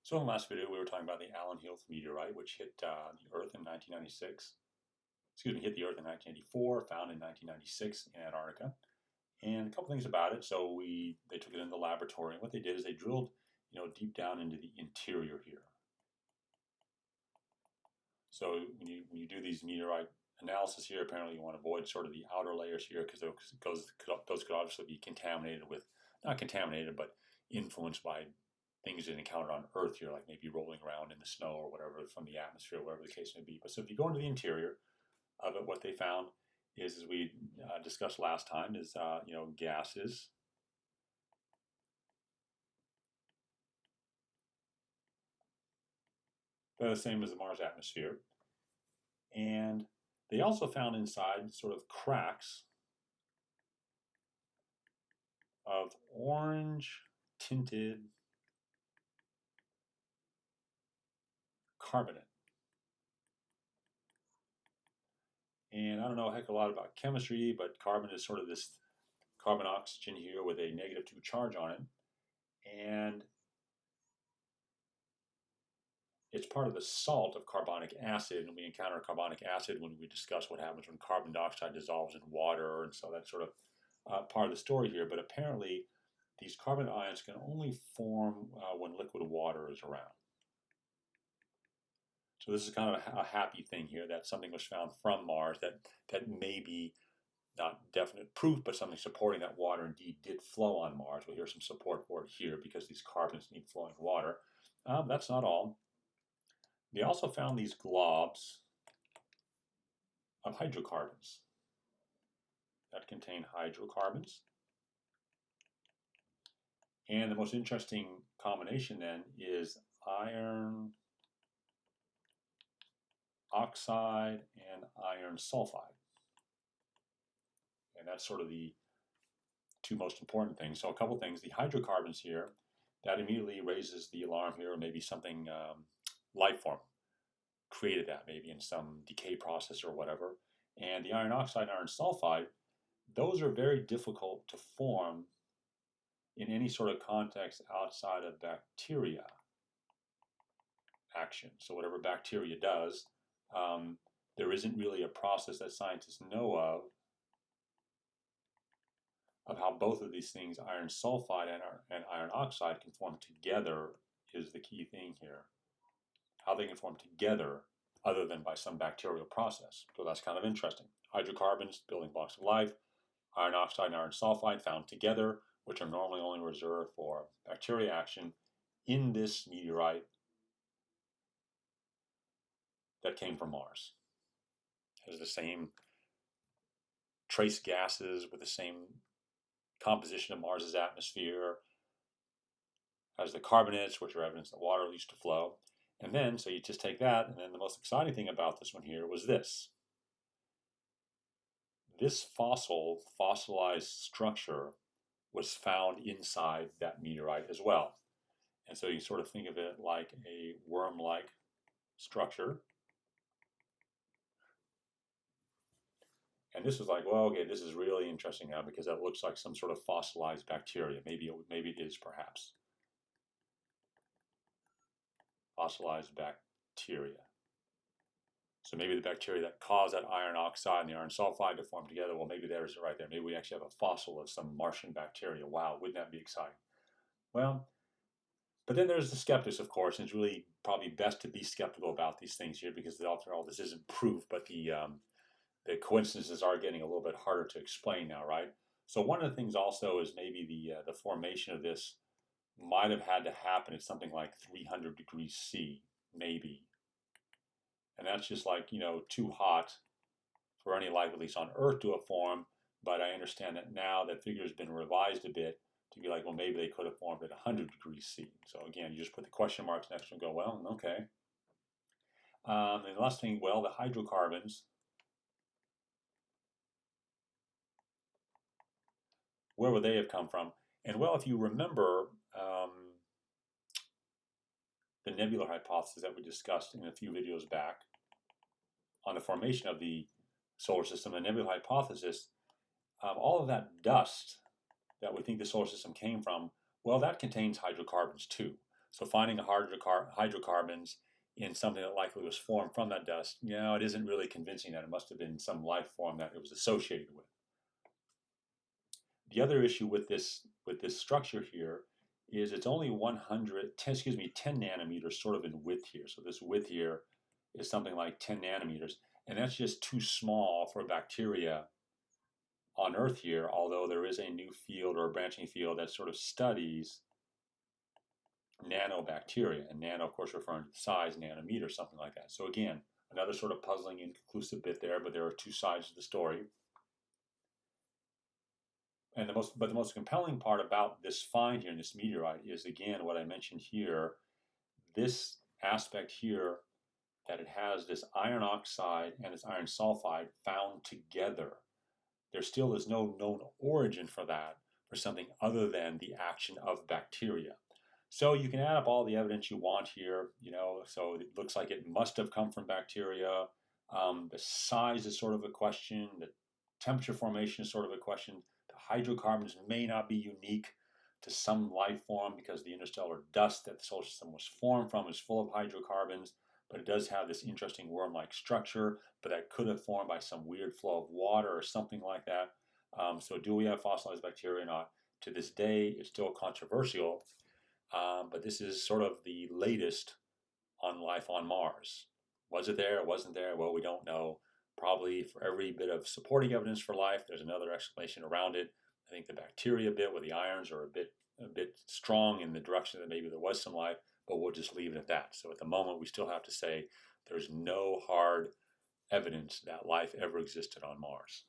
So in the last video, we were talking about the Allen-Hills meteorite, which hit the Earth in 1996. Excuse me, hit the Earth in 1984, found in 1996 in Antarctica. And a couple things about it. So they took it into the laboratory, and what they did is they drilled, deep down into the interior here. So when you do these meteorite analysis here, apparently you want to avoid sort of the outer layers here because those could obviously be contaminated with, not contaminated, but influenced by things that encountered on Earth here, like maybe rolling around in the snow or whatever from the atmosphere, whatever the case may be. But so if you go into the interior of it, what they found is, as we discussed last time, is gases. They're the same as the Mars atmosphere. And they also found inside sort of cracks of orange tinted carbonate. And I don't know a heck of a lot about chemistry, but carbon is sort of this carbon oxygen here with a -2 charge on it. And it's part of the salt of carbonic acid, and we encounter carbonic acid when we discuss what happens when carbon dioxide dissolves in water, and so that's sort of part of the story here. But apparently, these carbon ions can only form when liquid water is around. So this is kind of a happy thing here, that something was found from Mars that may be not definite proof, but something supporting that water indeed did flow on Mars. We'll hear some support for it here because these carbons need flowing water. That's not all. They also found these globs of hydrocarbons that contain hydrocarbons. And the most interesting combination then is iron oxide and iron sulfide. And that's sort of the two most important things. So a couple things. The hydrocarbons here, that immediately raises the alarm here, or maybe something life form created that, maybe in some decay process or whatever. And the iron oxide and iron sulfide, those are very difficult to form in any sort of context outside of bacteria action. So whatever bacteria does, there isn't really a process that scientists know of how both of these things, iron sulfide and iron oxide, can form together is the key thing here. How they can form together other than by some bacterial process. So that's kind of interesting. Hydrocarbons, building blocks of life, iron oxide and iron sulfide found together, which are normally only reserved for bacteria action, in this meteorite that came from Mars. It has the same trace gases with the same composition of Mars's atmosphere, has the carbonates, which are evidence that water used to flow. And then, so you just take that, and then the most exciting thing about this one here was this. This fossilized structure was found inside that meteorite as well. And so you sort of think of it like a worm-like structure. And this was like, well, okay, this is really interesting now because that looks like some sort of fossilized bacteria. Maybe it is, perhaps. Fossilized bacteria. So maybe the bacteria that caused that iron oxide and the iron sulfide to form together, well, maybe there's it right there. Maybe we actually have a fossil of some Martian bacteria. Wow, wouldn't that be exciting? Well, but then there's the skeptics, of course, and it's really probably best to be skeptical about these things here because after all, this isn't proof, but the coincidences are getting a little bit harder to explain now, right? So one of the things also is maybe the formation of this might have had to happen at something like 300 degrees C, maybe. And that's just like, too hot for any life, at least on Earth, to have formed. But I understand that now that figure has been revised a bit to be like, well, maybe they could have formed at 100 degrees C. So again, you just put the question marks next to it and go, well, okay. And the last thing, well, the hydrocarbons, where would they have come from? And well, if you remember the nebular hypothesis that we discussed in a few videos back on the formation of the solar system, the nebular hypothesis, all of that dust that we think the solar system came from, well, that contains hydrocarbons too. So finding hydrocarbons in something that likely was formed from that dust, it isn't really convincing that it must have been some life form that it was associated with. The other issue with this structure here is it's only 10 nanometers sort of in width here. So this width here is something like 10 nanometers, and that's just too small for bacteria on Earth here, although there is a new field or a branching field that sort of studies nanobacteria, and nano, of course, referring to the size, nanometer, something like that. So again, another sort of puzzling, inconclusive bit there, but there are two sides to the story. And the most compelling part about this find here in this meteorite is, again, what I mentioned here, this aspect here, that it has this iron oxide and this iron sulfide found together. There still is no known origin for that, for something other than the action of bacteria. So you can add up all the evidence you want here, so it looks like it must have come from bacteria. The size is sort of a question. The temperature formation is sort of a question. The hydrocarbons may not be unique to some life form because the interstellar dust that the solar system was formed from is full of hydrocarbons, but it does have this interesting worm-like structure, but that could have formed by some weird flow of water or something like that. So do we have fossilized bacteria or not? To this day, it's still controversial, but this is sort of the latest on life on Mars. Was it there? Wasn't there? Well, we don't know. Probably for every bit of supporting evidence for life, there's another explanation around it. I think the bacteria bit with the irons are a bit strong in the direction that maybe there was some life, but we'll just leave it at that. So at the moment, we still have to say there's no hard evidence that life ever existed on Mars.